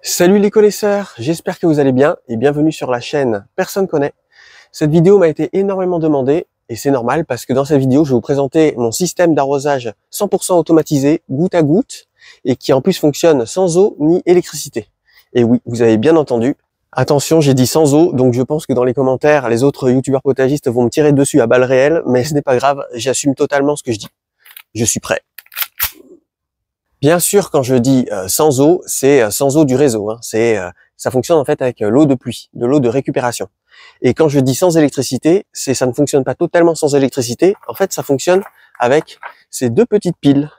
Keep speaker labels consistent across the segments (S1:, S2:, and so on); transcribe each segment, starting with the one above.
S1: Salut les connaisseurs, j'espère que vous allez bien et bienvenue sur la chaîne Personne connaît. Cette vidéo m'a été énormément demandée et c'est normal parce que dans cette vidéo, je vais vous présenter mon système d'arrosage 100% automatisé, goutte à goutte et qui en plus fonctionne sans eau ni électricité. Et oui, vous avez bien entendu. Attention, j'ai dit sans eau, donc je pense que dans les commentaires, les autres youtubeurs potagistes vont me tirer dessus à balles réelles, mais ce n'est pas grave, j'assume totalement ce que je dis. Je suis prêt. Bien sûr, quand je dis sans eau, c'est sans eau du réseau. Ça fonctionne en fait avec l'eau de pluie, de l'eau de récupération. Et quand je dis sans électricité, ça ne fonctionne pas totalement sans électricité. En fait, ça fonctionne avec ces deux petites piles.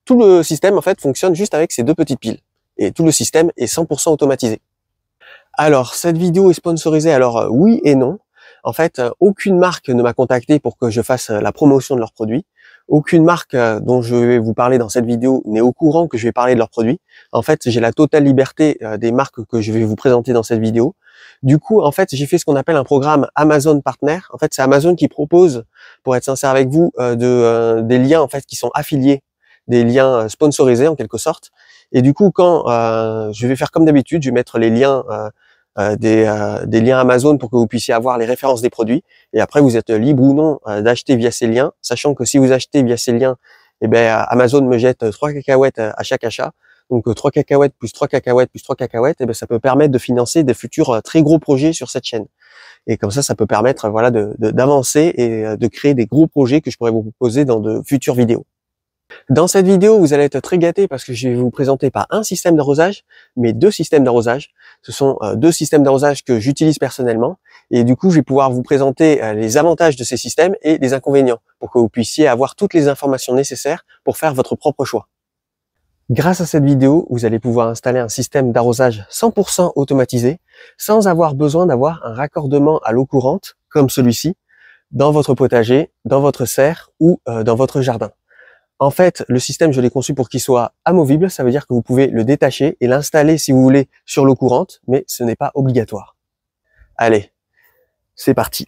S1: Tout le système en fait fonctionne juste avec ces deux petites piles. Et tout le système est 100% automatisé. Alors, cette vidéo est sponsorisée. Alors oui et non. En fait, aucune marque ne m'a contacté pour que je fasse la promotion de leurs produits. Aucune marque dont je vais vous parler dans cette vidéo n'est au courant que je vais parler de leurs produits. En fait, j'ai la totale liberté des marques que je vais vous présenter dans cette vidéo. Du coup, en fait, j'ai fait ce qu'on appelle un programme Amazon Partner. En fait, c'est Amazon qui propose, pour être sincère avec vous, des liens en fait qui sont affiliés, des liens sponsorisés en quelque sorte. Et du coup, quand je vais faire comme d'habitude, je vais mettre les liens des liens Amazon pour que vous puissiez avoir les références des produits. Et après, vous êtes libre ou non d'acheter via ces liens, sachant que si vous achetez via ces liens, Amazon me jette 3 cacahuètes à chaque achat. Donc 3 cacahuètes plus 3 cacahuètes plus 3 cacahuètes, ça peut permettre de financer des futurs très gros projets sur cette chaîne. Et comme ça peut permettre d'avancer et de créer des gros projets que je pourrais vous proposer dans de futures vidéos. Dans cette vidéo, vous allez être très gâtés parce que je vais vous présenter pas un système d'arrosage, mais deux systèmes d'arrosage. Ce sont deux systèmes d'arrosage que j'utilise personnellement. Et du coup, je vais pouvoir vous présenter les avantages de ces systèmes et les inconvénients pour que vous puissiez avoir toutes les informations nécessaires pour faire votre propre choix. Grâce à cette vidéo, vous allez pouvoir installer un système d'arrosage 100% automatisé sans avoir besoin d'avoir un raccordement à l'eau courante comme celui-ci dans votre potager, dans votre serre ou dans votre jardin. En fait, le système, je l'ai conçu pour qu'il soit amovible. Ça veut dire que vous pouvez le détacher et l'installer si vous voulez sur l'eau courante, mais ce n'est pas obligatoire. Allez, c'est parti.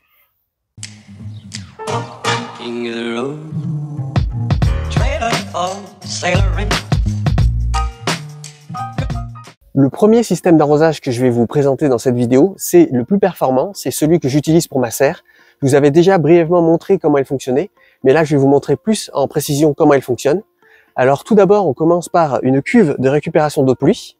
S1: Le premier système d'arrosage que je vais vous présenter dans cette vidéo, c'est le plus performant, c'est celui que j'utilise pour ma serre. Je vous avais déjà brièvement montré comment elle fonctionnait, mais là je vais vous montrer plus en précision comment elle fonctionne. Alors tout d'abord, on commence par une cuve de récupération d'eau de pluie.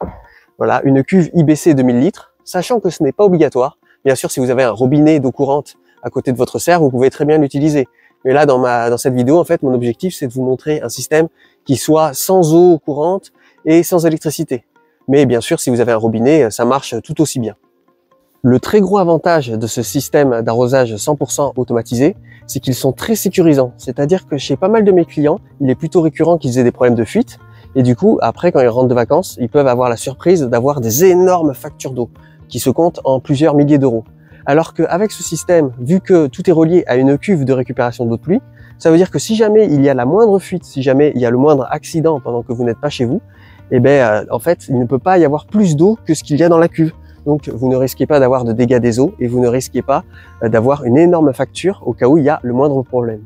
S1: Voilà, une cuve IBC de 1000 litres, sachant que ce n'est pas obligatoire. Bien sûr, si vous avez un robinet d'eau courante à côté de votre serre, vous pouvez très bien l'utiliser. Mais là, dans cette vidéo, en fait, mon objectif, c'est de vous montrer un système qui soit sans eau courante et sans électricité. Mais bien sûr, si vous avez un robinet, ça marche tout aussi bien. Le très gros avantage de ce système d'arrosage 100% automatisé, c'est qu'ils sont très sécurisants. C'est-à-dire que chez pas mal de mes clients, il est plutôt récurrent qu'ils aient des problèmes de fuite. Et du coup, après, quand ils rentrent de vacances, ils peuvent avoir la surprise d'avoir des énormes factures d'eau qui se comptent en plusieurs milliers d'euros. Alors qu'avec ce système, vu que tout est relié à une cuve de récupération d'eau de pluie, ça veut dire que si jamais il y a la moindre fuite, si jamais il y a le moindre accident pendant que vous n'êtes pas chez vous, en fait, il ne peut pas y avoir plus d'eau que ce qu'il y a dans la cuve. Donc, vous ne risquez pas d'avoir de dégâts des eaux et vous ne risquez pas d'avoir une énorme facture au cas où il y a le moindre problème.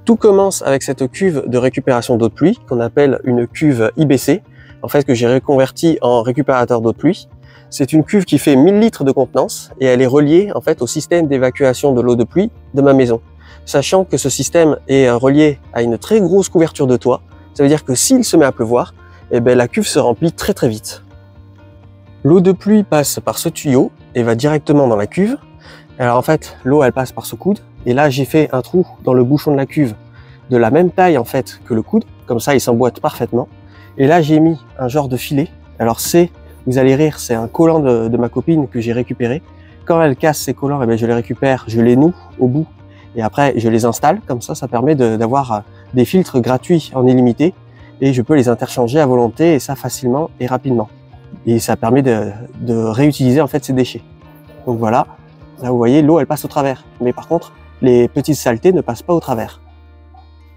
S1: Tout commence avec cette cuve de récupération d'eau de pluie qu'on appelle une cuve IBC, en fait que j'ai reconvertie en récupérateur d'eau de pluie. C'est une cuve qui fait 1000 litres de contenance et elle est reliée en fait au système d'évacuation de l'eau de pluie de ma maison. Sachant que ce système est relié à une très grosse couverture de toit, ça veut dire que s'il se met à pleuvoir, la cuve se remplit très très vite. L'eau de pluie passe par ce tuyau et va directement dans la cuve. Alors en fait, l'eau elle passe par ce coude et là j'ai fait un trou dans le bouchon de la cuve de la même taille en fait que le coude, comme ça il s'emboîte parfaitement. Et là j'ai mis un genre de filet. Alors vous allez rire, c'est un collant de ma copine que j'ai récupéré. Quand elle casse ces collants, je les récupère, je les noue au bout et après je les installe. Comme ça permet d'avoir des filtres gratuits en illimité et je peux les interchanger à volonté et ça facilement et rapidement. Et ça permet de réutiliser en fait ces déchets. Donc voilà, là vous voyez l'eau elle passe au travers, mais par contre les petites saletés ne passent pas au travers.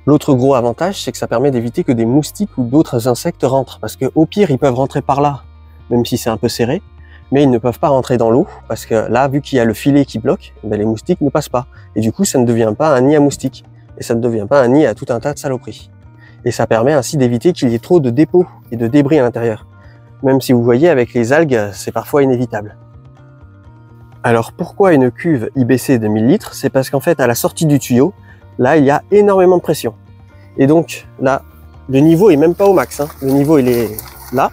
S1: L'autre gros avantage c'est que ça permet d'éviter que des moustiques ou d'autres insectes rentrent, parce que au pire ils peuvent rentrer par là, même si c'est un peu serré, mais ils ne peuvent pas rentrer dans l'eau, parce que là vu qu'il y a le filet qui bloque, les moustiques ne passent pas, et du coup ça ne devient pas un nid à moustiques, et ça ne devient pas un nid à tout un tas de saloperies. Et ça permet ainsi d'éviter qu'il y ait trop de dépôts et de débris à l'intérieur. Même si vous voyez, avec les algues, c'est parfois inévitable. Alors pourquoi une cuve IBC de 1000 litres? C'est parce qu'en fait, à la sortie du tuyau, là, il y a énormément de pression. Et donc, là, le niveau est même pas au max, hein. Le niveau, il est là.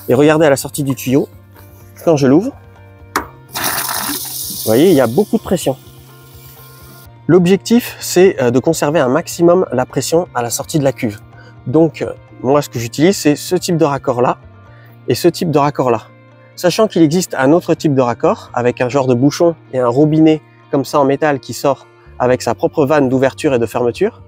S1: Et regardez à la sortie du tuyau, quand je l'ouvre, vous voyez, il y a beaucoup de pression. L'objectif, c'est de conserver un maximum la pression à la sortie de la cuve. Donc, moi, ce que j'utilise, c'est ce type de raccord-là et ce type de raccord-là. Sachant qu'il existe un autre type de raccord avec un genre de bouchon et un robinet comme ça en métal qui sort avec sa propre vanne d'ouverture et de fermeture,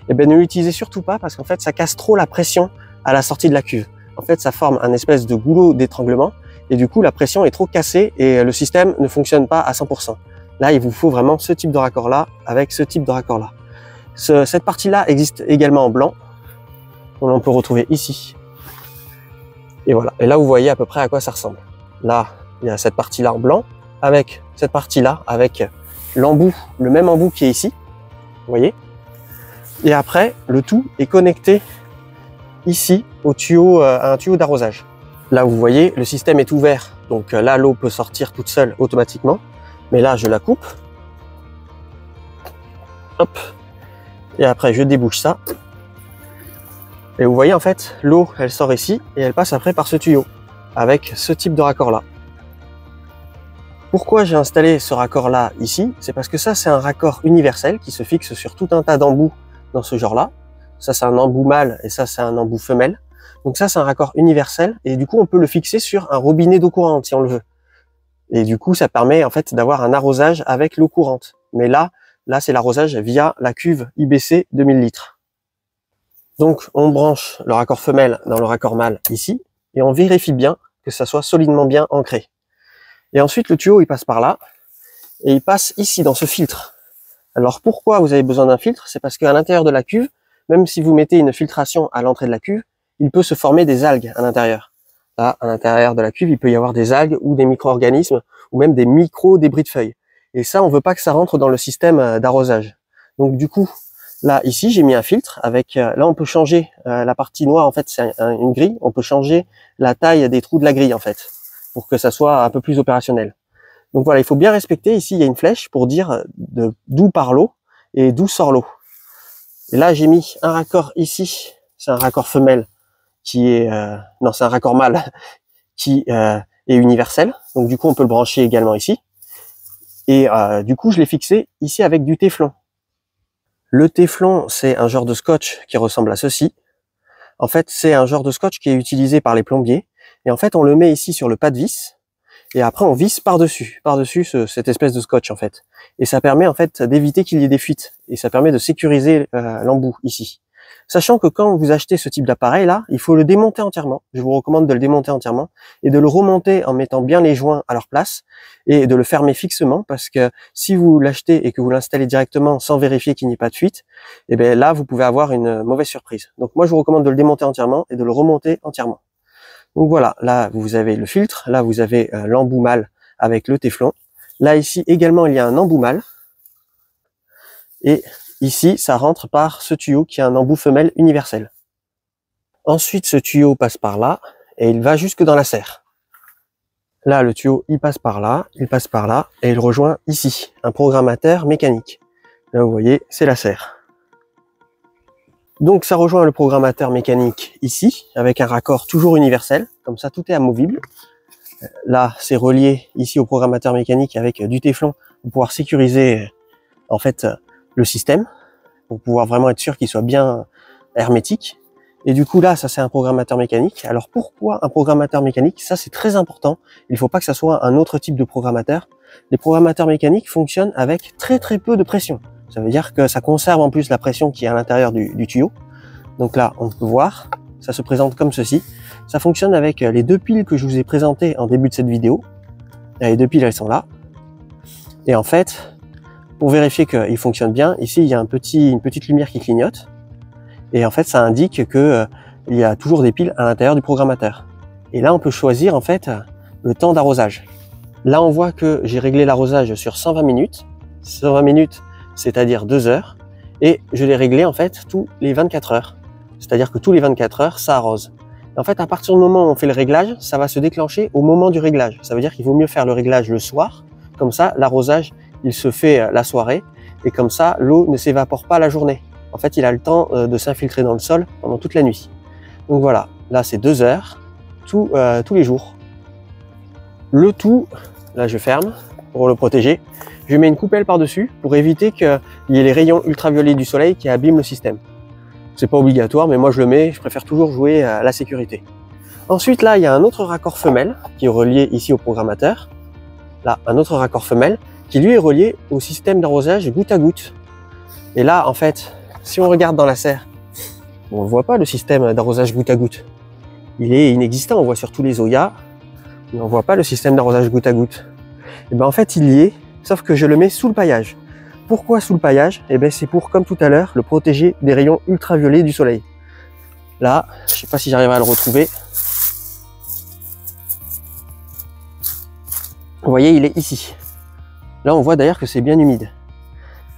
S1: et bien ne l'utilisez surtout pas parce qu'en fait, ça casse trop la pression à la sortie de la cuve. En fait, ça forme un espèce de goulot d'étranglement et du coup, la pression est trop cassée et le système ne fonctionne pas à 100%. Là, il vous faut vraiment ce type de raccord-là avec ce type de raccord-là. Cette partie-là existe également en blanc. On peut retrouver ici. Et voilà. Et là, vous voyez à peu près à quoi ça ressemble. Là, il y a cette partie-là en blanc avec cette partie-là avec l'embout, le même embout qui est ici. Vous voyez? Et après, le tout est connecté ici au tuyau, à un tuyau d'arrosage. Là, vous voyez, le système est ouvert. Donc là, l'eau peut sortir toute seule automatiquement. Mais là, je la coupe. Hop. Et après, je débouche ça. Et vous voyez, en fait, l'eau, elle sort ici et elle passe après par ce tuyau avec ce type de raccord-là. Pourquoi j'ai installé ce raccord-là ici? C'est parce que ça, c'est un raccord universel qui se fixe sur tout un tas d'embouts dans ce genre-là. Ça, c'est un embout mâle et ça, c'est un embout femelle. Donc ça, c'est un raccord universel et du coup, on peut le fixer sur un robinet d'eau courante si on le veut. Et du coup, ça permet en fait d'avoir un arrosage avec l'eau courante. Mais là, c'est l'arrosage via la cuve IBC de 1000 litres. Donc, on branche le raccord femelle dans le raccord mâle ici et on vérifie bien que ça soit solidement bien ancré. Et ensuite, le tuyau, il passe par là et il passe ici dans ce filtre. Alors, pourquoi vous avez besoin d'un filtre? C'est parce qu'à l'intérieur de la cuve, même si vous mettez une filtration à l'entrée de la cuve, il peut se former des algues à l'intérieur. Là, à l'intérieur de la cuve, il peut y avoir des algues ou des micro-organismes ou même des micro-débris de feuilles. Et ça, on veut pas que ça rentre dans le système d'arrosage. Donc du coup, là, ici, j'ai mis un filtre avec... là, on peut changer la partie noire, en fait, c'est une grille. On peut changer la taille des trous de la grille, en fait, pour que ça soit un peu plus opérationnel. Donc voilà, il faut bien respecter. Ici, il y a une flèche pour dire d'où part l'eau et d'où sort l'eau. Et là, j'ai mis un raccord ici. C'est un raccord femelle qui est... non, c'est un raccord mâle qui est universel. Donc du coup, on peut le brancher également ici. Et du coup, je l'ai fixé ici avec du téflon. Le téflon, c'est un genre de scotch qui ressemble à ceci. En fait, c'est un genre de scotch qui est utilisé par les plombiers. Et en fait, on le met ici sur le pas de vis. Et après, on visse par-dessus cette espèce de scotch, en fait. Et ça permet, en fait, d'éviter qu'il y ait des fuites. Et ça permet de sécuriser l'embout ici. Sachant que quand vous achetez ce type d'appareil-là, il faut le démonter entièrement. Je vous recommande de le démonter entièrement et de le remonter en mettant bien les joints à leur place et de le fermer fixement parce que si vous l'achetez et que vous l'installez directement sans vérifier qu'il n'y ait pas de fuite, et bien là, vous pouvez avoir une mauvaise surprise. Donc moi, je vous recommande de le démonter entièrement et de le remonter entièrement. Donc voilà, là, vous avez le filtre. Là, vous avez l'embout mâle avec le téflon. Là, ici, également, il y a un embout mâle. Et ici, ça rentre par ce tuyau qui est un embout femelle universel. Ensuite, ce tuyau passe par là et il va jusque dans la serre. Là, le tuyau, il passe par là et il rejoint ici, un programmateur mécanique. Là, vous voyez, c'est la serre. Donc, ça rejoint le programmateur mécanique ici, avec un raccord toujours universel. Comme ça, tout est amovible. Là, c'est relié ici au programmateur mécanique avec du téflon pour pouvoir sécuriser, en fait, le système, pour pouvoir vraiment être sûr qu'il soit bien hermétique. Et du coup, là, ça, c'est un programmateur mécanique. Alors, pourquoi un programmateur mécanique? Ça, c'est très important. Il ne faut pas que ça soit un autre type de programmateur. Les programmateurs mécaniques fonctionnent avec très peu de pression. Ça veut dire que ça conserve en plus la pression qui est à l'intérieur du tuyau. Donc là, on peut voir, ça se présente comme ceci. Ça fonctionne avec les deux piles que je vous ai présentées en début de cette vidéo. Les deux piles, elles sont là. Et en fait, pour vérifier qu'il fonctionne bien, ici, il y a une petite lumière qui clignote. Et en fait, ça indique que il y a toujours des piles à l'intérieur du programmateur. Et là, on peut choisir en fait le temps d'arrosage. Là, on voit que j'ai réglé l'arrosage sur 120 minutes. 120 minutes, c'est-à-dire 2 heures. Et je l'ai réglé en fait tous les 24 heures. C'est-à-dire que tous les 24 heures, ça arrose. En fait, à partir du moment où on fait le réglage, ça va se déclencher au moment du réglage. Ça veut dire qu'il vaut mieux faire le réglage le soir. Comme ça, l'arrosage, il se fait la soirée. Et comme ça, l'eau ne s'évapore pas la journée. En fait, il a le temps de s'infiltrer dans le sol pendant toute la nuit. Donc voilà, là c'est 2 heures, tous les jours. Le tout, là je ferme pour le protéger. Je mets une coupelle par-dessus pour éviter qu'il y ait les rayons ultraviolets du soleil qui abîment le système. C'est pas obligatoire, mais moi je le mets, je préfère toujours jouer à la sécurité. Ensuite, là, il y a un autre raccord femelle qui est relié ici au programmateur. Là, un autre raccord femelle qui lui est relié au système d'arrosage goutte à goutte. Et là, en fait, si on regarde dans la serre, on ne voit pas le système d'arrosage goutte à goutte. Il est inexistant, on voit sur tous les Zoya, mais on ne voit pas le système d'arrosage goutte à goutte. Et ben en fait, il y est, sauf que je le mets sous le paillage. Pourquoi sous le paillage? Eh ben c'est pour, comme tout à l'heure, le protéger des rayons ultraviolets du soleil. Là, je sais pas si j'arriverai à le retrouver. Vous voyez, il est ici. Là, on voit d'ailleurs que c'est bien humide.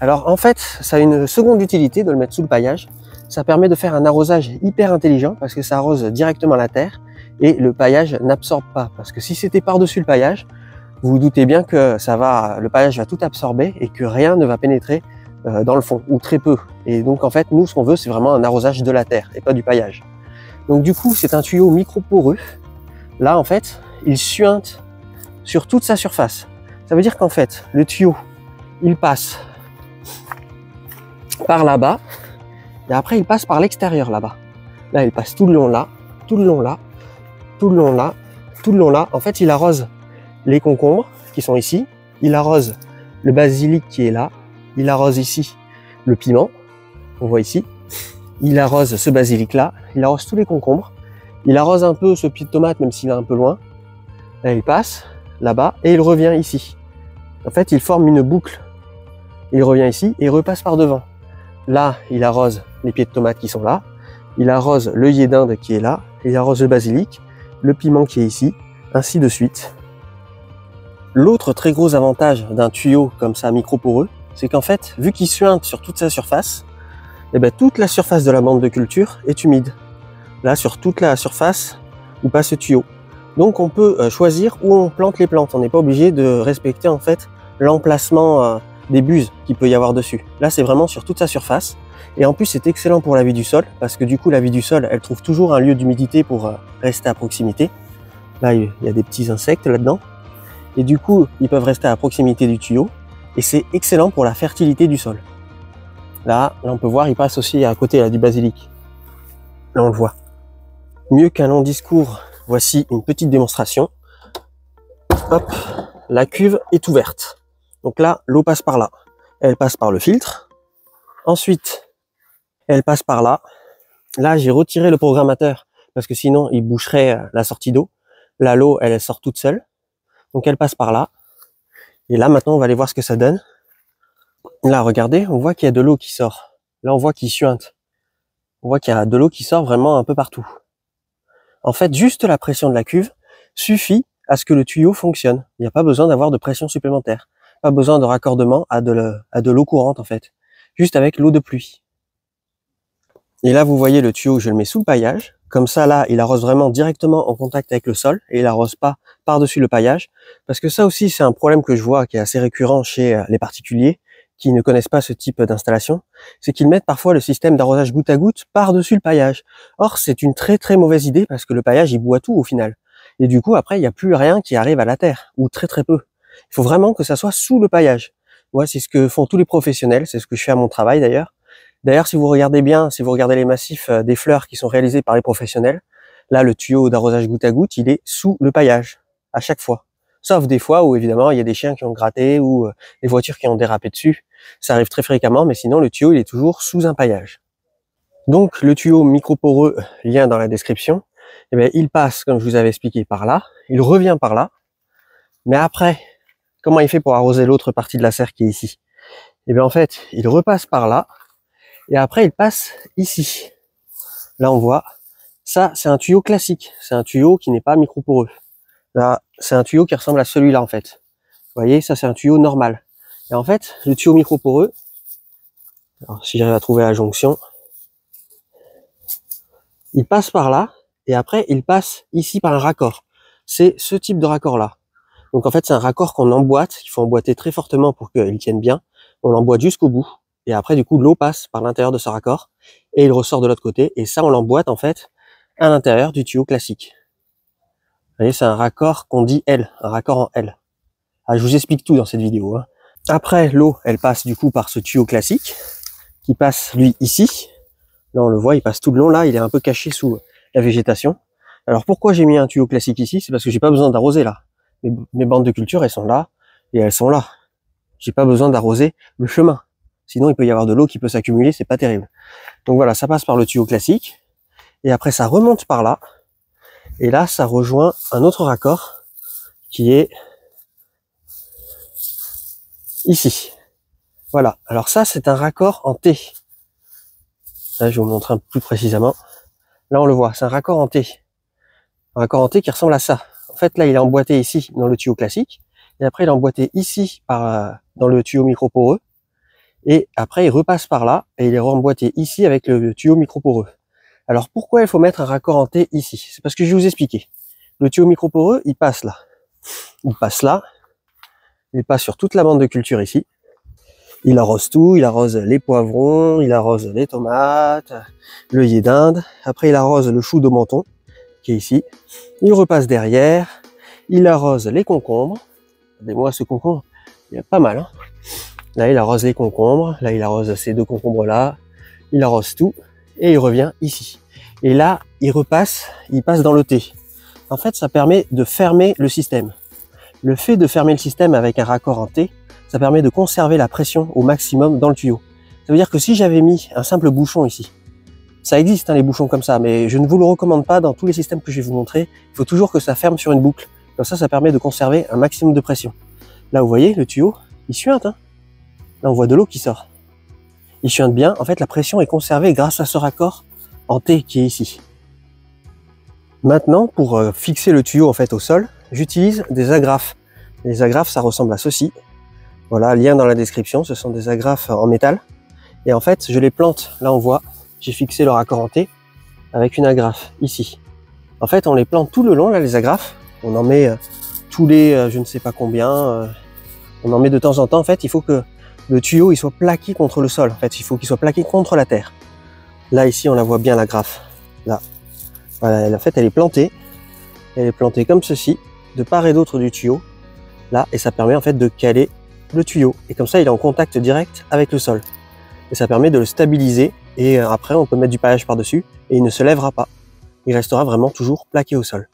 S1: Alors en fait, ça a une seconde utilité de le mettre sous le paillage. Ça permet de faire un arrosage hyper intelligent parce que ça arrose directement la terre et le paillage n'absorbe pas. Parce que si c'était par-dessus le paillage, vous vous doutez bien que le paillage va tout absorber et que rien ne va pénétrer dans le fond, ou très peu. Et donc en fait, nous, ce qu'on veut, c'est vraiment un arrosage de la terre et pas du paillage. Donc du coup, c'est un tuyau micro-poreux. Là, en fait, il suinte sur toute sa surface. Ça veut dire qu'en fait, le tuyau, il passe par là-bas, et après, il passe par l'extérieur là-bas. Là, il passe tout le long là, tout le long là, tout le long là, tout le long là. En fait, il arrose les concombres qui sont ici, il arrose le basilic qui est là, il arrose ici le piment, on voit ici, il arrose ce basilic là, il arrose tous les concombres, il arrose un peu ce pied de tomate même s'il est un peu loin, là il passe là-bas et il revient ici. En fait, il forme une boucle, il revient ici et il repasse par devant. Là, il arrose les pieds de tomate qui sont là, il arrose l'œillet d'Inde qui est là, il arrose le basilic, le piment qui est ici, ainsi de suite. L'autre très gros avantage d'un tuyau comme ça micro-poreux, c'est qu'en fait, vu qu'il suinte sur toute sa surface, eh ben, toute la surface de la bande de culture est humide. Là, sur toute la surface où passe ce tuyau. Donc on peut choisir où on plante les plantes. On n'est pas obligé de respecter en fait l'emplacement des buses qu'il peut y avoir dessus. Là, c'est vraiment sur toute sa surface. Et en plus, c'est excellent pour la vie du sol, parce que du coup, la vie du sol, elle trouve toujours un lieu d'humidité pour rester à proximité. Là, il y a des petits insectes là-dedans. Et du coup, ils peuvent rester à proximité du tuyau. Et c'est excellent pour la fertilité du sol. Là, on peut voir, il passe aussi à côté là, du basilic. Là, on le voit. Mieux qu'un long discours, voici une petite démonstration. Hop, la cuve est ouverte. Donc là, l'eau passe par là. Elle passe par le filtre. Ensuite, elle passe par là. Là, j'ai retiré le programmateur parce que sinon, il boucherait la sortie d'eau. Là, l'eau, elle sort toute seule. Donc, elle passe par là. Et là, maintenant, on va aller voir ce que ça donne. Là, regardez, on voit qu'il y a de l'eau qui sort. Là, on voit qu'il suinte. On voit qu'il y a de l'eau qui sort vraiment un peu partout. En fait, juste la pression de la cuve suffit à ce que le tuyau fonctionne. Il n'y a pas besoin d'avoir de pression supplémentaire. Pas besoin de raccordement à de l'eau courante, en fait. Juste avec l'eau de pluie. Et là, vous voyez le tuyau, je le mets sous le paillage. Comme ça, là, il arrose vraiment directement en contact avec le sol et il arrose pas par-dessus le paillage. Parce que ça aussi, c'est un problème que je vois qui est assez récurrent chez les particuliers qui ne connaissent pas ce type d'installation. C'est qu'ils mettent parfois le système d'arrosage goutte à goutte par-dessus le paillage. Or, c'est une très très mauvaise idée parce que le paillage, il boit tout au final. Et du coup, après, il n'y a plus rien qui arrive à la terre, ou très très peu. Il faut vraiment que ça soit sous le paillage. Moi, c'est ce que font tous les professionnels, c'est ce que je fais à mon travail d'ailleurs. D'ailleurs, si vous regardez bien, si vous regardez les massifs des fleurs qui sont réalisés par les professionnels, là, le tuyau d'arrosage goutte à goutte, il est sous le paillage, à chaque fois. Sauf des fois où, évidemment, il y a des chiens qui ont gratté ou des voitures qui ont dérapé dessus. Ça arrive très fréquemment, mais sinon, le tuyau, il est toujours sous un paillage. Donc, le tuyau micro-poreux, lien dans la description, eh bien, il passe, comme je vous avais expliqué, par là. Il revient par là. Mais après, comment il fait pour arroser l'autre partie de la serre qui est ici? Eh bien, en fait, il repasse par là. Et après, il passe ici. Là, on voit, ça, c'est un tuyau classique. C'est un tuyau qui n'est pas micro-poreux. Là, c'est un tuyau qui ressemble à celui-là, en fait. Vous voyez, ça, c'est un tuyau normal. Et en fait, le tuyau micro-poreux, alors, si j'arrive à trouver la jonction, il passe par là, et après il passe ici par un raccord. C'est ce type de raccord-là. Donc en fait, c'est un raccord qu'on emboîte, qu'il faut emboîter très fortement pour qu'il tienne bien. On l'emboîte jusqu'au bout, et après du coup l'eau passe par l'intérieur de ce raccord, et il ressort de l'autre côté, et ça on l'emboîte en fait à l'intérieur du tuyau classique. Vous voyez, c'est un raccord qu'on dit L, un raccord en L. Ah, je vous explique tout dans cette vidéo, hein. Après, l'eau, elle passe du coup par ce tuyau classique, qui passe lui ici. Là on le voit, il passe tout le long, là il est un peu caché sous la végétation. Alors pourquoi j'ai mis un tuyau classique ici? C'est parce que j'ai pas besoin d'arroser là. Mes bandes de culture, elles sont là, et elles sont là. J'ai pas besoin d'arroser le chemin. Sinon, il peut y avoir de l'eau qui peut s'accumuler, c'est pas terrible. Donc voilà, ça passe par le tuyau classique, et après ça remonte par là, et là ça rejoint un autre raccord qui est ici. Voilà, alors ça c'est un raccord en T. Là, je vais vous montrer un peu plus précisément. Là on le voit, c'est un raccord en T. Un raccord en T qui ressemble à ça. En fait là il est emboîté ici dans le tuyau classique, et après il est emboîté ici dans le tuyau microporeux, et après il repasse par là, et il est remboîté ici avec le tuyau microporeux. Alors pourquoi il faut mettre un raccord en T ici? C'est parce que je vais vous expliquer. Le tuyau microporeux, il passe là. Il passe là. Il passe sur toute la bande de culture ici. Il arrose tout, il arrose les poivrons, il arrose les tomates, l'œillet d'Inde. Après il arrose le chou de menton, qui est ici. Il repasse derrière. Il arrose les concombres. Regardez-moi ce concombre, il y a pas mal, hein. Là il arrose les concombres. Là il arrose ces deux concombres là. Il arrose tout. Et il revient ici. Et là, il passe dans le T. En fait, ça permet de fermer le système. Le fait de fermer le système avec un raccord en T, ça permet de conserver la pression au maximum dans le tuyau. Ça veut dire que si j'avais mis un simple bouchon ici, ça existe hein, les bouchons comme ça, mais je ne vous le recommande pas dans tous les systèmes que je vais vous montrer. Il faut toujours que ça ferme sur une boucle. Comme ça permet de conserver un maximum de pression. Là, vous voyez, le tuyau, il suinte, hein. Là, on voit de l'eau qui sort. Il suinte bien. En fait, la pression est conservée grâce à ce raccord en T qui est ici. Maintenant, pour fixer le tuyau en fait au sol, j'utilise des agrafes. Les agrafes, ça ressemble à ceci. Voilà, lien dans la description. Ce sont des agrafes en métal. Et en fait, je les plante. Là, on voit, j'ai fixé le raccord en T avec une agrafe ici. En fait, on les plante tout le long, là, les agrafes. On en met tous les, je ne sais pas combien. On en met de temps en temps. En fait, il faut que le tuyau il soit plaqué contre le sol. En fait, il faut qu'il soit plaqué contre la terre. Là, ici, on la voit bien, l'agrafe. Là. Voilà, en fait, elle est plantée. Elle est plantée comme ceci, de part et d'autre du tuyau. Là, et ça permet en fait de caler le tuyau. Et comme ça, il est en contact direct avec le sol. Et ça permet de le stabiliser. Et après, on peut mettre du paillage par-dessus. Et il ne se lèvera pas. Il restera vraiment toujours plaqué au sol.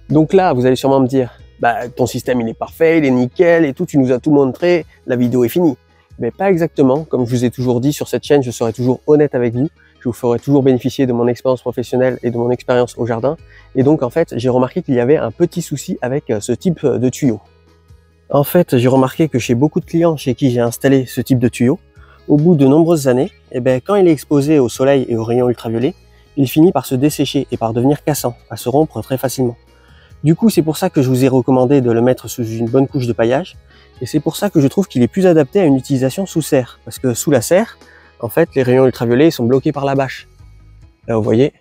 S1: Donc là, vous allez sûrement me dire, bah, ton système, il est parfait, il est nickel et tout, tu nous as tout montré, la vidéo est finie. Mais pas exactement. Comme je vous ai toujours dit sur cette chaîne, je serai toujours honnête avec vous. Je vous ferai toujours bénéficier de mon expérience professionnelle et de mon expérience au jardin. Et donc, en fait, j'ai remarqué qu'il y avait un petit souci avec ce type de tuyau. En fait, j'ai remarqué que chez beaucoup de clients chez qui j'ai installé ce type de tuyau, au bout de nombreuses années, quand il est exposé au soleil et aux rayons ultraviolets, il finit par se dessécher et par devenir cassant, à se rompre très facilement. Du coup, c'est pour ça que je vous ai recommandé de le mettre sous une bonne couche de paillage. Et c'est pour ça que je trouve qu'il est plus adapté à une utilisation sous serre. Parce que sous la serre, en fait, les rayons ultraviolets sont bloqués par la bâche. Là, vous voyez,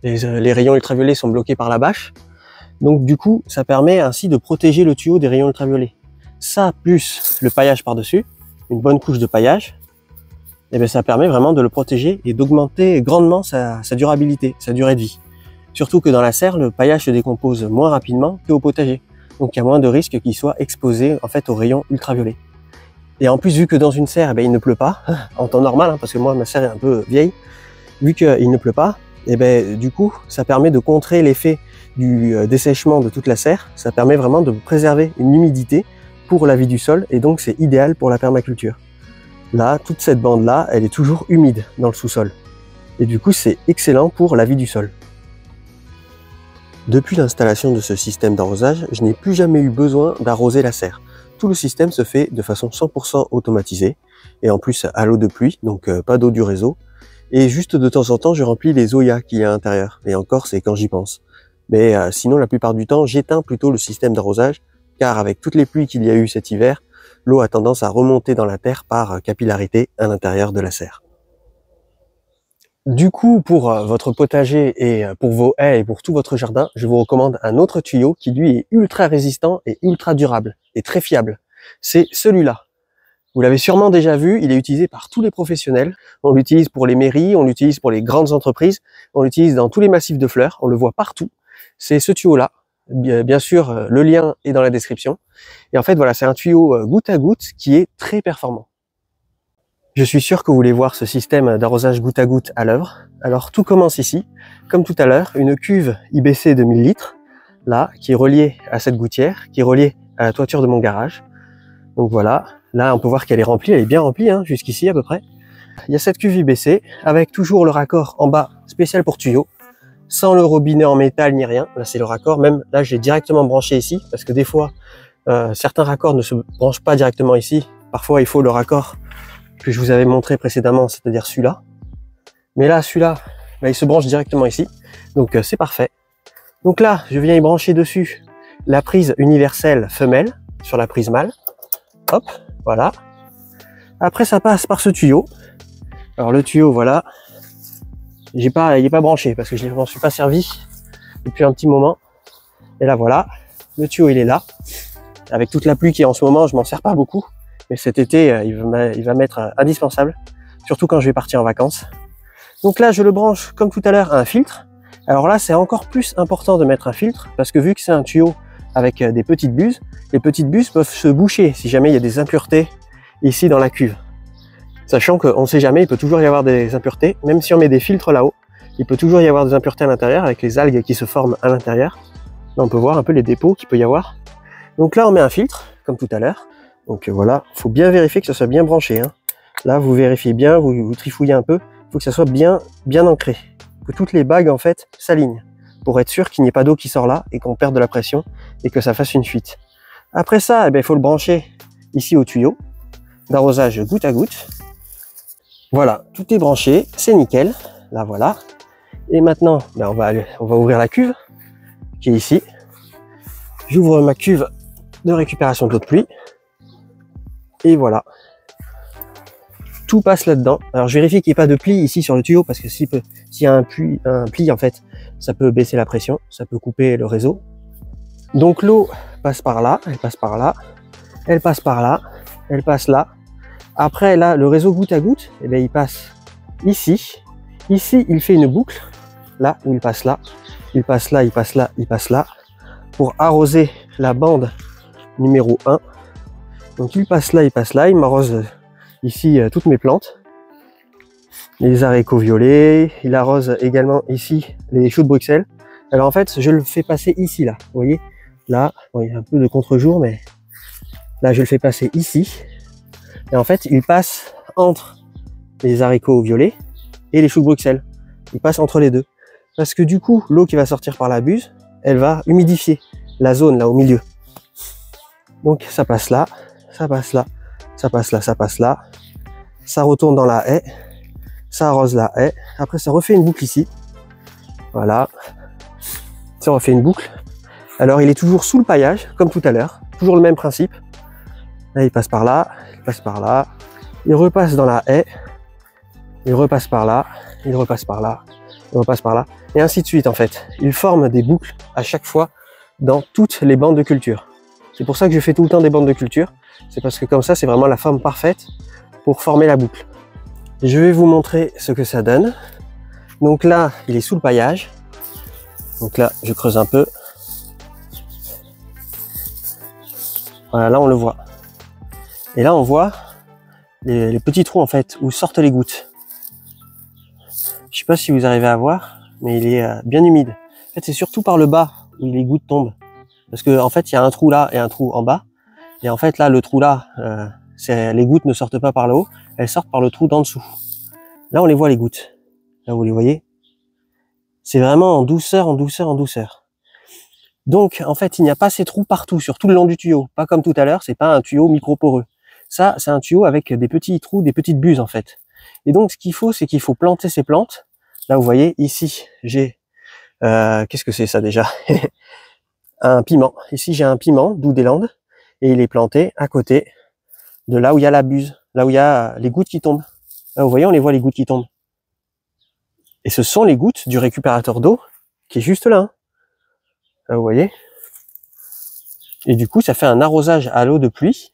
S1: les rayons ultraviolets sont bloqués par la bâche. Donc du coup, ça permet ainsi de protéger le tuyau des rayons ultraviolets. Ça, plus le paillage par-dessus, une bonne couche de paillage, et ça permet vraiment de le protéger et d'augmenter grandement sa durabilité, sa durée de vie. Surtout que dans la serre, le paillage se décompose moins rapidement qu'au potager. Donc il y a moins de risques qu'il soit exposé en fait aux rayons ultraviolets. Et en plus, vu que dans une serre, il ne pleut pas, en temps normal, parce que moi ma serre est un peu vieille, vu qu'il ne pleut pas, du coup, ça permet de contrer l'effet du dessèchement de toute la serre. Ça permet vraiment de préserver une humidité pour la vie du sol, et donc c'est idéal pour la permaculture. Là, toute cette bande-là, elle est toujours humide dans le sous-sol. Et du coup, c'est excellent pour la vie du sol. Depuis l'installation de ce système d'arrosage, je n'ai plus jamais eu besoin d'arroser la serre. Tout le système se fait de façon 100% automatisée, et en plus à l'eau de pluie, donc pas d'eau du réseau. Et juste de temps en temps, je remplis les Zoya qu'il y a à l'intérieur. Et encore, c'est quand j'y pense. Mais sinon, la plupart du temps, j'éteins plutôt le système d'arrosage, car avec toutes les pluies qu'il y a eu cet hiver, l'eau a tendance à remonter dans la terre par capillarité à l'intérieur de la serre. Du coup, pour votre potager et pour vos haies et pour tout votre jardin, je vous recommande un autre tuyau qui lui est ultra résistant et ultra durable et très fiable. C'est celui-là. Vous l'avez sûrement déjà vu, il est utilisé par tous les professionnels. On l'utilise pour les mairies, on l'utilise pour les grandes entreprises, on l'utilise dans tous les massifs de fleurs, on le voit partout. C'est ce tuyau-là. Bien sûr, le lien est dans la description. Et en fait, voilà, c'est un tuyau goutte à goutte qui est très performant. Je suis sûr que vous voulez voir ce système d'arrosage goutte à goutte à l'œuvre. Alors tout commence ici, comme tout à l'heure, une cuve IBC de 1000 litres, là, qui est reliée à cette gouttière, qui est reliée à la toiture de mon garage. Donc voilà, là on peut voir qu'elle est remplie, elle est bien remplie, hein, jusqu'ici à peu près. Il y a cette cuve IBC, avec toujours le raccord en bas, spécial pour tuyau, sans le robinet en métal ni rien. Là c'est le raccord, même là j'ai directement branché ici, parce que des fois, certains raccords ne se branchent pas directement ici. Parfois il faut le raccord que je vous avais montré précédemment, c'est-à-dire celui-là. Mais là, celui-là, il se branche directement ici. Donc c'est parfait. Donc là, je viens y brancher dessus la prise universelle femelle sur la prise mâle. Hop, voilà. Après, ça passe par ce tuyau. Alors le tuyau, voilà. Il n'est pas branché parce que je ne m'en suis pas servi depuis un petit moment. Et là, voilà. Le tuyau, il est là. Avec toute la pluie qui est en ce moment, je m'en sers pas beaucoup. Mais cet été, il va m'être indispensable, surtout quand je vais partir en vacances. Donc là, je le branche, comme tout à l'heure, à un filtre. Alors là, c'est encore plus important de mettre un filtre, parce que vu que c'est un tuyau avec des petites buses, les petites buses peuvent se boucher si jamais il y a des impuretés ici dans la cuve. Sachant qu'on ne sait jamais, il peut toujours y avoir des impuretés, même si on met des filtres là-haut, il peut toujours y avoir des impuretés à l'intérieur, avec les algues qui se forment à l'intérieur. Là, on peut voir un peu les dépôts qu'il peut y avoir. Donc là, on met un filtre, comme tout à l'heure. Donc voilà, il faut bien vérifier que ça soit bien branché. Hein. Là, vous vérifiez bien, vous trifouillez un peu. Il faut que ça soit bien ancré. Que toutes les bagues, en fait, s'alignent. Pour être sûr qu'il n'y ait pas d'eau qui sort là et qu'on perde de la pression et que ça fasse une fuite. Après ça, eh bien, il faut le brancher ici au tuyau d'arrosage goutte à goutte. Voilà, tout est branché, c'est nickel. Là, voilà. Et maintenant, ben, on va ouvrir la cuve qui est ici. J'ouvre ma cuve de récupération de l'eau de pluie. Et voilà, tout passe là-dedans. Alors je vérifie qu'il n'y ait pas de pli ici sur le tuyau, parce que s'il y a un pli en fait, ça peut baisser la pression, ça peut couper le réseau. Donc l'eau passe par là, elle passe par là, elle passe par là, elle passe là. Après là, le réseau goutte à goutte, eh bien, il passe ici. Ici, il fait une boucle, là où il passe là, il passe là, il passe là, il passe là, pour arroser la bande numéro 1. Donc il passe là, il m'arrose ici toutes mes plantes, les haricots violets, il arrose également ici les choux de Bruxelles. Alors en fait, je le fais passer ici, là, vous voyez, là, bon, il y a un peu de contre-jour, mais là je le fais passer ici. Et en fait, il passe entre les haricots violets et les choux de Bruxelles. Il passe entre les deux. Parce que du coup, l'eau qui va sortir par la buse, elle va humidifier la zone là au milieu. Donc ça passe là. Ça passe là, ça passe là, ça passe là, ça retourne dans la haie, ça arrose la haie, après ça refait une boucle ici, voilà, ça refait une boucle. Alors il est toujours sous le paillage, comme tout à l'heure, toujours le même principe. Là il passe par là, il passe par là, il repasse dans la haie, il repasse par là, il repasse par là, il repasse par là, et ainsi de suite en fait. Il forme des boucles à chaque fois dans toutes les bandes de culture. C'est pour ça que je fais tout le temps des bandes de culture. C'est parce que comme ça, c'est vraiment la forme parfaite pour former la boucle. Je vais vous montrer ce que ça donne. Donc là, il est sous le paillage. Donc là, je creuse un peu. Voilà, là on le voit. Et là, on voit les petits trous en fait où sortent les gouttes. Je sais pas si vous arrivez à voir, mais il est bien humide. En fait, c'est surtout par le bas où les gouttes tombent. Parce que en fait, il y a un trou là et un trou en bas. Et en fait, là, le trou là, les gouttes ne sortent pas par le haut, elles sortent par le trou d'en dessous. Là, on les voit les gouttes. Là, vous les voyez. C'est vraiment en douceur, en douceur, en douceur. Donc, en fait, il n'y a pas ces trous partout, sur tout le long du tuyau. Pas comme tout à l'heure, c'est pas un tuyau micro-poreux. Ça, c'est un tuyau avec des petits trous, des petites buses, en fait. Et donc, ce qu'il faut, c'est qu'il faut planter ces plantes. Là, vous voyez, ici, j'ai... qu'est-ce que c'est ça déjà? Un piment. Ici, j'ai un piment, d'où des Landes. Et il est planté à côté de là où il y a la buse, là où il y a les gouttes qui tombent. Là, vous voyez, on les voit les gouttes qui tombent. Et ce sont les gouttes du récupérateur d'eau qui est juste là. Hein. Là, vous voyez. Et du coup, ça fait un arrosage à l'eau de pluie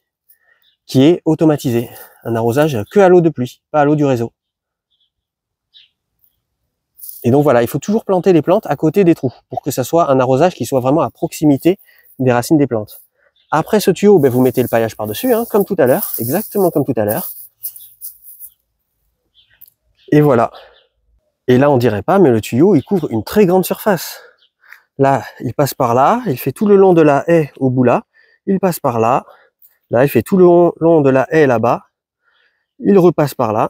S1: qui est automatisé. Un arrosage que à l'eau de pluie, pas à l'eau du réseau. Et donc voilà, il faut toujours planter les plantes à côté des trous pour que ça soit un arrosage qui soit vraiment à proximité des racines des plantes. Après ce tuyau, ben, vous mettez le paillage par-dessus, hein, comme tout à l'heure, exactement comme tout à l'heure. Et voilà. Et là, on dirait pas, mais le tuyau, il couvre une très grande surface. Là, il passe par là, il fait tout le long de la haie au bout là, il passe par là, là, il fait tout le long de la haie là-bas, il repasse par là,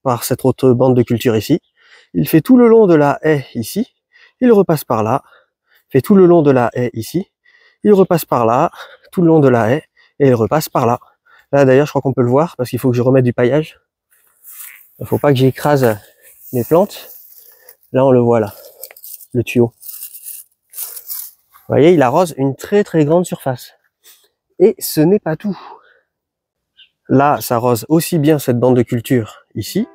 S1: par cette autre bande de culture ici, il fait tout le long de la haie ici, il repasse par là, fait tout le long de la haie ici, il repasse par là, tout le long de la haie, et il repasse par là. Là, d'ailleurs, je crois qu'on peut le voir, parce qu'il faut que je remette du paillage. Il ne faut pas que j'écrase mes plantes. Là, on le voit là, le tuyau. Vous voyez, il arrose une très très grande surface. Et ce n'est pas tout. Là, ça arrose aussi bien cette bande de culture ici,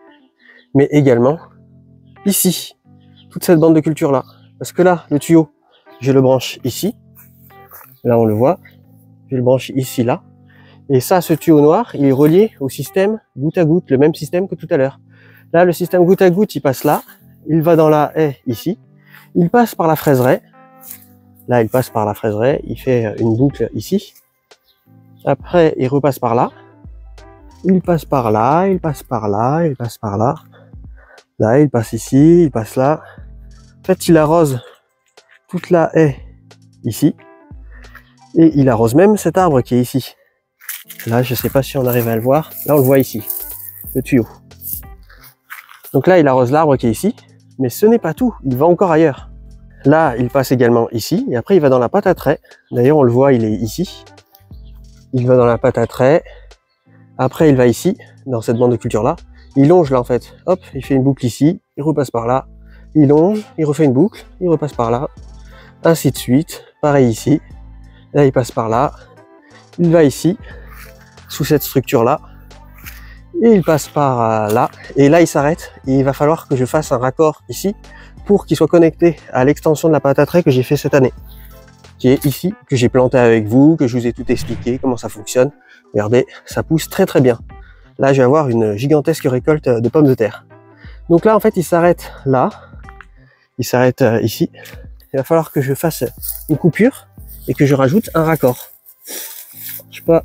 S1: mais également ici. Toute cette bande de culture là. Parce que là, le tuyau, je le branche ici. Là, on le voit. Je le branche ici, là. Et ça, ce tuyau noir, il est relié au système goutte à goutte, le même système que tout à l'heure. Là, le système goutte à goutte, il passe là. Il va dans la haie ici. Il passe par la fraiseraie. Là, il passe par la fraiseraie, il fait une boucle ici. Après, il repasse par là. Il passe par là, il passe par là, il passe par là. Là, il passe ici, il passe là. En fait, il arrose toute la haie ici. Et il arrose même cet arbre qui est ici. Là, je sais pas si on arrive à le voir. Là, on le voit ici, le tuyau. Donc là, il arrose l'arbre qui est ici. Mais ce n'est pas tout, il va encore ailleurs. Là, il passe également ici, et après il va dans la pâte à trait. D'ailleurs, on le voit, il est ici. Il va dans la pâte à trait. Après, il va ici, dans cette bande de culture-là. Il longe là, en fait. Hop, il fait une boucle ici, il repasse par là. Il longe, il refait une boucle, il repasse par là. Ainsi de suite. Pareil ici. Là, il passe par là. Il va ici, sous cette structure-là. Et il passe par là. Et là, il s'arrête. Et il va falloir que je fasse un raccord ici pour qu'il soit connecté à l'extension de la pâte à trait que j'ai fait cette année, qui est ici, que j'ai planté avec vous, que je vous ai tout expliqué, comment ça fonctionne. Regardez, ça pousse très très bien. Là, je vais avoir une gigantesque récolte de pommes de terre. Donc là, en fait, il s'arrête là, il s'arrête ici. Il va falloir que je fasse une coupure et que je rajoute un raccord. Je sais pas,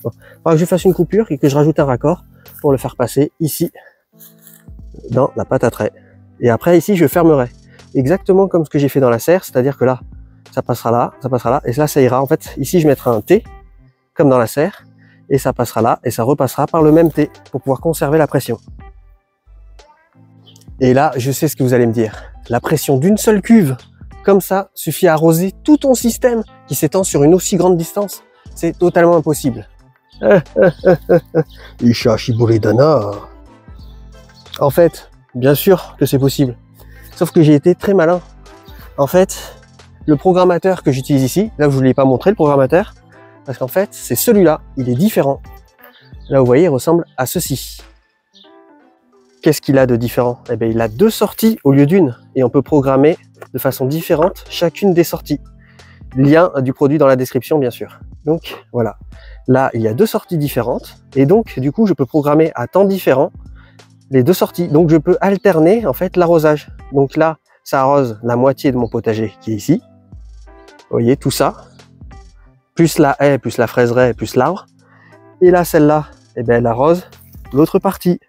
S1: bon, il va falloir que je fasse une coupure et que je rajoute un raccord pour le faire passer ici, dans la pâte à trait. Et après, ici, je fermerai. Exactement comme ce que j'ai fait dans la serre, c'est-à-dire que là, ça passera là, et là, ça ira. En fait, ici, je mettrai un T, comme dans la serre, et ça passera là, et ça repassera par le même T, pour pouvoir conserver la pression. Et là, je sais ce que vous allez me dire. La pression d'une seule cuve, comme ça, suffit à arroser tout ton système qui s'étend sur une aussi grande distance. C'est totalement impossible. Isha Shiburedana. En fait, bien sûr que c'est possible. Sauf que j'ai été très malin. En fait, le programmateur que j'utilise ici, là je ne vous l'ai pas montré le programmateur, parce qu'en fait, c'est celui-là, il est différent. Là vous voyez, il ressemble à ceci. Qu'est-ce qu'il a de différent? Eh bien, il a deux sorties au lieu d'une, et on peut programmer de façon différente chacune des sorties. Lien du produit dans la description, bien sûr. Donc voilà, là il y a deux sorties différentes, et donc du coup je peux programmer à temps différent les deux sorties. Donc je peux alterner en fait l'arrosage. Donc là, ça arrose la moitié de mon potager qui est ici. Vous voyez tout ça, plus la haie, plus la fraiseraie, plus l'arbre. Et là, celle-là, eh bien, elle arrose l'autre partie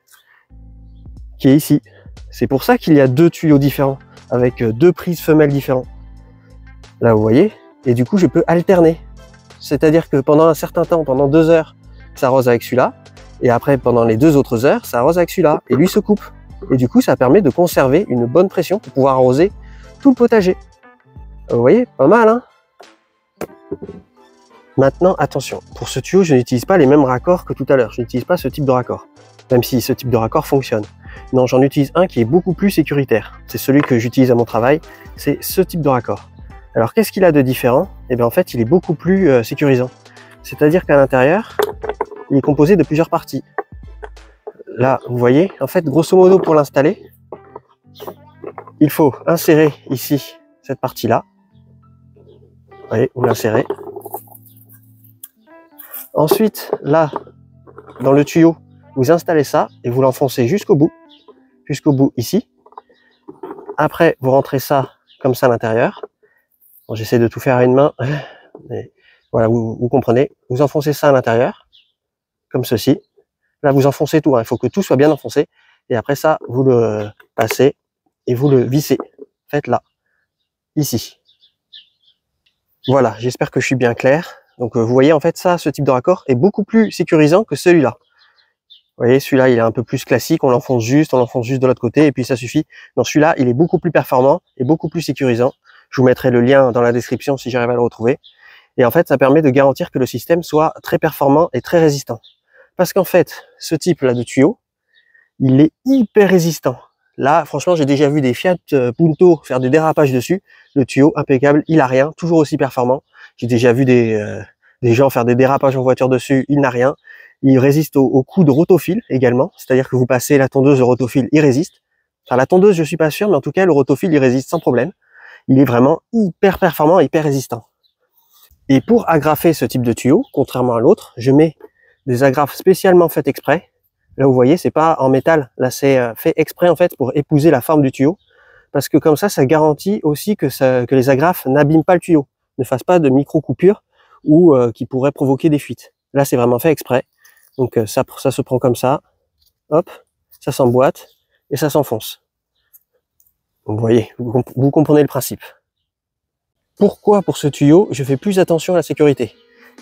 S1: qui est ici. C'est pour ça qu'il y a deux tuyaux différents avec deux prises femelles différentes. Là, vous voyez. Et du coup, je peux alterner. C'est-à-dire que pendant un certain temps, pendant 2 heures, ça arrose avec celui-là. Et après, pendant les 2 autres heures, ça arrose avec celui-là. Et lui se coupe. Et du coup, ça permet de conserver une bonne pression pour pouvoir arroser tout le potager. Vous voyez, pas mal, hein? Maintenant, attention. Pour ce tuyau, je n'utilise pas les mêmes raccords que tout à l'heure. Je n'utilise pas ce type de raccord. Même si ce type de raccord fonctionne. Non, j'en utilise un qui est beaucoup plus sécuritaire. C'est celui que j'utilise à mon travail. C'est ce type de raccord. Alors, qu'est-ce qu'il a de différent? Eh bien, en fait, il est beaucoup plus sécurisant. C'est-à-dire qu'à l'intérieur, il est composé de plusieurs parties. Là, vous voyez, en fait, grosso modo, pour l'installer, il faut insérer ici cette partie-là. Vous voyez, vous l'insérez. Ensuite, là, dans le tuyau, vous installez ça et vous l'enfoncez jusqu'au bout ici. Après, vous rentrez ça comme ça à l'intérieur. Bon, j'essaie de tout faire à une main, mais voilà, vous comprenez. Vous enfoncez ça à l'intérieur, comme ceci. Là, vous enfoncez tout, hein. Il faut que tout soit bien enfoncé. Et après ça, vous le passez et vous le vissez. Faites là, ici. Voilà, j'espère que je suis bien clair. Donc vous voyez, en fait, ça, ce type de raccord est beaucoup plus sécurisant que celui-là. Vous voyez, celui-là, il est un peu plus classique, on l'enfonce juste de l'autre côté et puis ça suffit. Non, celui-là, il est beaucoup plus performant et beaucoup plus sécurisant. Je vous mettrai le lien dans la description si j'arrive à le retrouver. Et en fait, ça permet de garantir que le système soit très performant et très résistant. Parce qu'en fait, ce type-là de tuyau, il est hyper résistant. Là, franchement, j'ai déjà vu des Fiat Punto faire des dérapages dessus. Le tuyau, impeccable, il a rien, toujours aussi performant. J'ai déjà vu des gens faire des dérapages en voiture dessus, il n'a rien. Il résiste aux coups de rotophile également, c'est-à-dire que vous passez la tondeuse, le rotophile, il résiste. Enfin, la tondeuse, je suis pas sûr, mais en tout cas, le rotophile, il résiste sans problème. Il est vraiment hyper performant, hyper résistant. Et pour agrafer ce type de tuyau, contrairement à l'autre, je mets des agrafes spécialement faites exprès. Là, vous voyez, c'est pas en métal. Là, c'est fait exprès, en fait, pour épouser la forme du tuyau. Parce que comme ça garantit aussi que les agrafes n'abîment pas le tuyau, ne fassent pas de micro-coupures ou qui pourraient provoquer des fuites. Là, c'est vraiment fait exprès. Donc ça se prend comme ça, hop, ça s'emboîte et ça s'enfonce. Donc vous voyez, vous comprenez le principe. Pourquoi pour ce tuyau, je fais plus attention à la sécurité?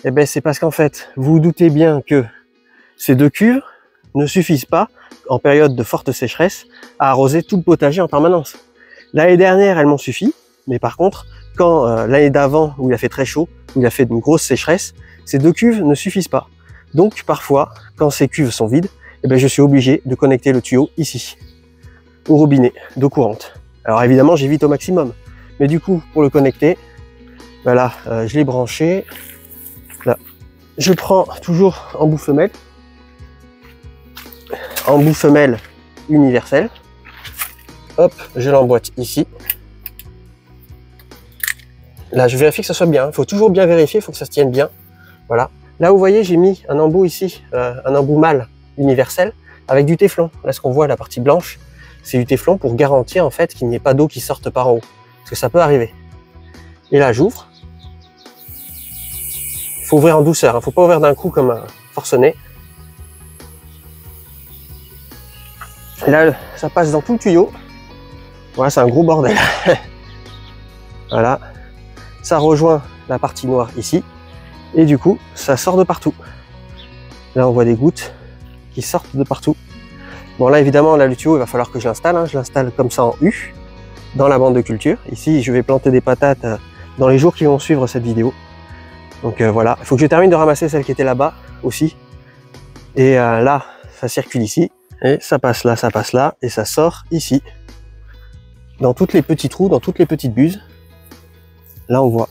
S1: Eh ben c'est parce qu'en fait, vous vous doutez bien que ces deux cuves ne suffisent pas, en période de forte sécheresse, à arroser tout le potager en permanence. L'année dernière, elles m'ont suffi, mais par contre, quand l'année d'avant, où il a fait très chaud, où il a fait une grosse sécheresse, ces deux cuves ne suffisent pas. Donc parfois, quand ces cuves sont vides, eh ben, je suis obligé de connecter le tuyau ici, au robinet d'eau courante. Alors évidemment, j'évite au maximum. Mais du coup, pour le connecter, ben là, je l'ai branché. Là, je prends toujours embout femelle. Embout femelle universel. Hop, je l'emboîte ici. Là, je vérifie que ça soit bien. Il faut toujours bien vérifier, il faut que ça se tienne bien. Voilà. Là, vous voyez, j'ai mis un embout ici, un embout mâle universel avec du téflon. Là, ce qu'on voit, la partie blanche, c'est du téflon pour garantir en fait qu'il n'y ait pas d'eau qui sorte par en haut. Parce que ça peut arriver. Et là, j'ouvre. Il faut ouvrir en douceur. Il ne faut pas ouvrir d'un coup comme un forcené. Et là, ça passe dans tout le tuyau. Voilà, c'est un gros bordel. Voilà. Ça rejoint la partie noire ici. Et du coup, ça sort de partout. Là, on voit des gouttes qui sortent de partout. Bon, là, évidemment, là, le tuyau, il va falloir que je l'installe. Hein. Je l'installe comme ça en U, dans la bande de culture. Ici, je vais planter des patates dans les jours qui vont suivre cette vidéo. Donc voilà, il faut que je termine de ramasser celle qui était là-bas aussi. Et là, ça circule ici. Et ça passe là, et ça sort ici. Dans toutes les petits trous, dans toutes les petites buses. Là, on voit.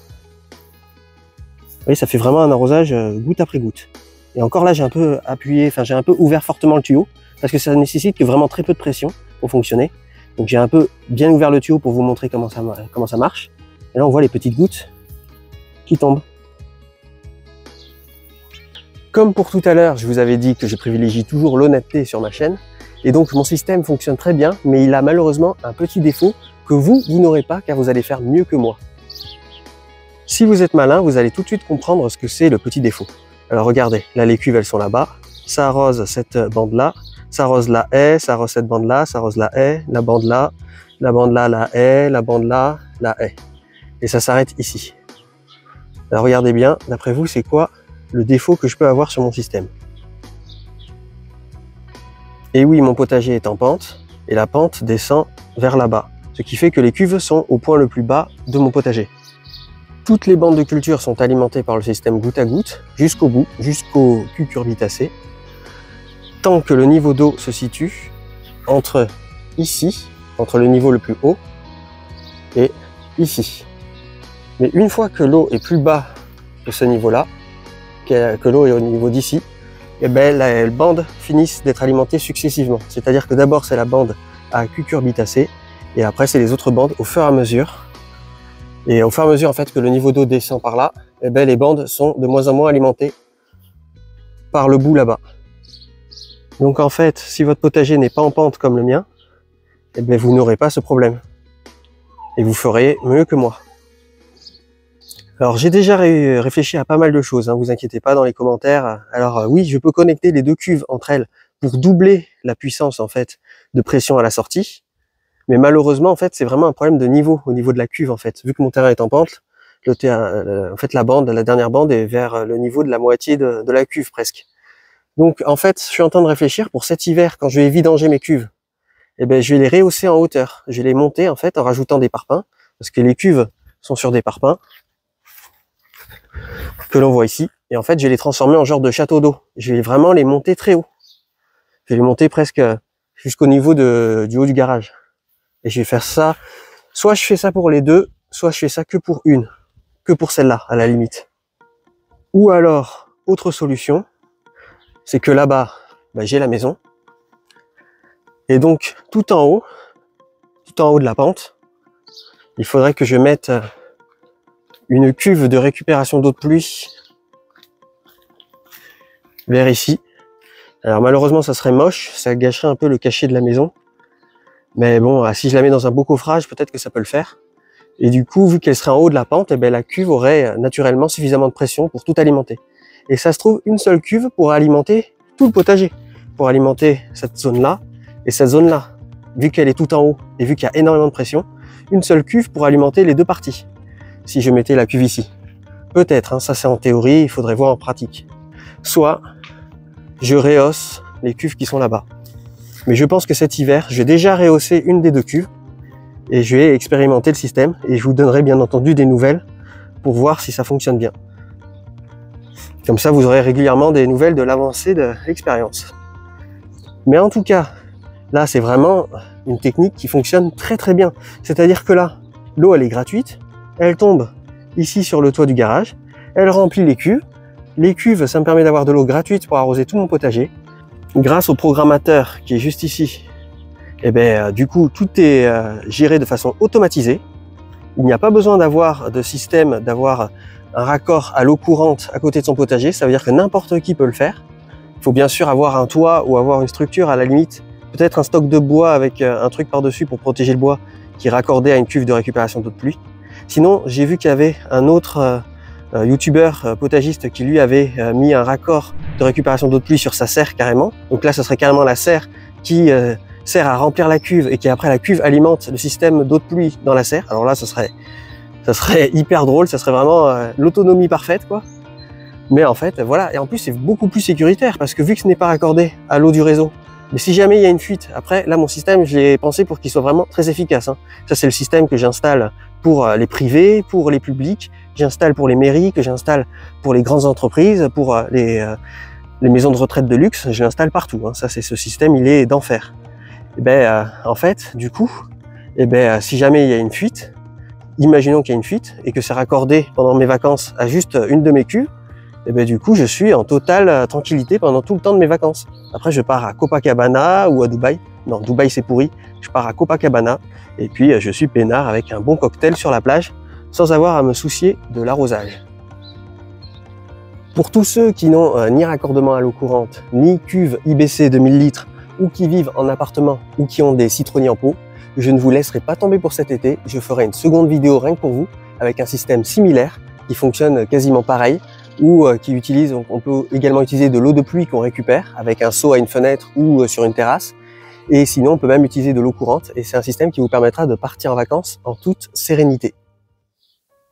S1: Vous voyez, ça fait vraiment un arrosage goutte après goutte. Et encore là, j'ai un peu appuyé, enfin j'ai un peu ouvert fortement le tuyau, parce que ça nécessite que vraiment très peu de pression pour fonctionner. Donc j'ai un peu bien ouvert le tuyau pour vous montrer comment ça marche. Et là, on voit les petites gouttes qui tombent. Comme pour tout à l'heure, je vous avais dit que je privilégie toujours l'honnêteté sur ma chaîne. Et donc mon système fonctionne très bien, mais il a malheureusement un petit défaut que vous n'aurez pas, car vous allez faire mieux que moi. Si vous êtes malin, vous allez tout de suite comprendre ce que c'est le petit défaut. Alors regardez, là les cuves elles sont là-bas, ça arrose cette bande-là, ça arrose la haie, ça arrose cette bande-là, ça arrose la haie, la bande-là, la haie, la bande-là, la haie. Et ça s'arrête ici. Alors regardez bien, d'après vous, c'est quoi le défaut que je peux avoir sur mon système? Et oui, mon potager est en pente, et la pente descend vers là-bas, ce qui fait que les cuves sont au point le plus bas de mon potager. Toutes les bandes de culture sont alimentées par le système goutte à goutte, jusqu'au bout, jusqu'au cucurbitacé, tant que le niveau d'eau se situe entre ici, entre le niveau le plus haut, et ici. Mais une fois que l'eau est plus bas que ce niveau-là, que l'eau est au niveau d'ici, et ben les bandes finissent d'être alimentées successivement. C'est-à-dire que d'abord c'est la bande à cucurbitacées, Et après, c'est les autres bandes au fur et à mesure. Et au fur et à mesure en fait que le niveau d'eau descend par là, eh ben, les bandes sont de moins en moins alimentées par le bout là-bas. Donc en fait, si votre potager n'est pas en pente comme le mien, eh ben, vous n'aurez pas ce problème. Et vous ferez mieux que moi. Alors j'ai déjà réfléchi à pas mal de choses, hein, vous inquiétez pas dans les commentaires. Alors oui, je peux connecter les deux cuves entre elles pour doubler la puissance en fait de pression à la sortie. Mais malheureusement en fait c'est vraiment un problème de niveau au niveau de la cuve en fait. Vu que mon terrain est en pente, en fait la dernière bande est vers le niveau de la moitié de la cuve presque. Donc en fait je suis en train de réfléchir pour cet hiver quand je vais vidanger mes cuves. Eh ben je vais les rehausser en hauteur. Je vais les monter en fait en rajoutant des parpaings parce que les cuves sont sur des parpaings que l'on voit ici, et en fait je vais les transformer en genre de château d'eau. Je vais vraiment les monter très haut. Je vais les monter presque jusqu'au niveau du haut du garage. Et je vais faire ça, soit je fais ça pour les deux, soit je fais ça que pour celle-là à la limite. Ou alors, autre solution, c'est que là-bas, j'ai la maison. Et donc tout en haut de la pente, il faudrait que je mette une cuve de récupération d'eau de pluie vers ici. Alors malheureusement ça serait moche, ça gâcherait un peu le cachet de la maison. Mais bon, si je la mets dans un beau coffrage, peut-être que ça peut le faire. Et du coup, vu qu'elle serait en haut de la pente, eh ben, la cuve aurait naturellement suffisamment de pression pour tout alimenter. Et ça se trouve, une seule cuve pour alimenter tout le potager. Pour alimenter cette zone-là et cette zone-là. Vu qu'elle est tout en haut et vu qu'il y a énormément de pression, une seule cuve pour alimenter les deux parties. Si je mettais la cuve ici. Peut-être, hein, ça c'est en théorie, il faudrait voir en pratique. Soit je rehausse les cuves qui sont là-bas. Mais je pense que cet hiver, je vais déjà rehausser une des deux cuves et je vais expérimenter le système et je vous donnerai bien entendu des nouvelles pour voir si ça fonctionne bien. Comme ça, vous aurez régulièrement des nouvelles de l'avancée de l'expérience. Mais en tout cas, là, c'est vraiment une technique qui fonctionne très très bien. C'est-à-dire que là, l'eau, elle est gratuite. Elle tombe ici sur le toit du garage, elle remplit les cuves. Les cuves, ça me permet d'avoir de l'eau gratuite pour arroser tout mon potager. Grâce au programmateur qui est juste ici, et du coup, tout est géré de façon automatisée. Il n'y a pas besoin d'avoir de système, d'avoir un raccord à l'eau courante à côté de son potager. Ça veut dire que n'importe qui peut le faire. Il faut bien sûr avoir un toit ou avoir une structure à la limite, peut-être un stock de bois avec un truc par-dessus pour protéger le bois qui est raccordé à une cuve de récupération d'eau de pluie. Sinon, j'ai vu qu'il y avait un autre youtubeur potagiste qui lui avait mis un raccord de récupération d'eau de pluie sur sa serre carrément. Donc là, ce serait carrément la serre qui sert à remplir la cuve et qui après la cuve alimente le système d'eau de pluie dans la serre. Alors là, ça serait hyper drôle, ça serait vraiment l'autonomie parfaite quoi. Mais en fait, voilà, et en plus c'est beaucoup plus sécuritaire parce que vu que ce n'est pas raccordé à l'eau du réseau, mais si jamais il y a une fuite, après là mon système, je l'ai pensé pour qu'il soit vraiment très efficace. Hein. Ça c'est le système que j'installe pour les privés, pour les publics, j'installe pour les mairies, que j'installe pour les grandes entreprises, pour les maisons de retraite de luxe, je l'installe partout. Hein. Ça c'est ce système, il est d'enfer. Et en fait, du coup, si jamais il y a une fuite, imaginons qu'il y a une fuite et que c'est raccordé pendant mes vacances à juste une de mes cuves, du coup je suis en totale tranquillité pendant tout le temps de mes vacances. Après je pars à Copacabana ou à Dubaï. Non, Dubaï c'est pourri. Je pars à Copacabana et puis je suis peinard avec un bon cocktail sur la plage sans avoir à me soucier de l'arrosage. Pour tous ceux qui n'ont ni raccordement à l'eau courante, ni cuve IBC de 1000 litres ou qui vivent en appartement ou qui ont des citronniers en pot, je ne vous laisserai pas tomber pour cet été. Je ferai une seconde vidéo rien que pour vous avec un système similaire qui fonctionne quasiment pareil ou qui utilise, on peut également utiliser de l'eau de pluie qu'on récupère avec un seau à une fenêtre ou sur une terrasse. Et sinon, on peut même utiliser de l'eau courante et c'est un système qui vous permettra de partir en vacances en toute sérénité.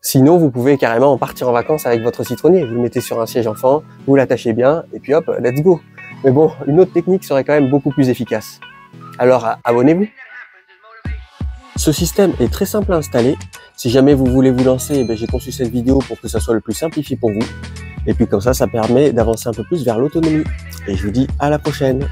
S1: Sinon, vous pouvez carrément partir en vacances avec votre citronnier. Vous le mettez sur un siège enfant, vous l'attachez bien et puis hop, let's go. Mais bon, une autre technique serait quand même beaucoup plus efficace. Alors abonnez-vous. Ce système est très simple à installer. Si jamais vous voulez vous lancer, j'ai conçu cette vidéo pour que ça soit le plus simplifié pour vous. Et puis comme ça permet d'avancer un peu plus vers l'autonomie. Et je vous dis à la prochaine.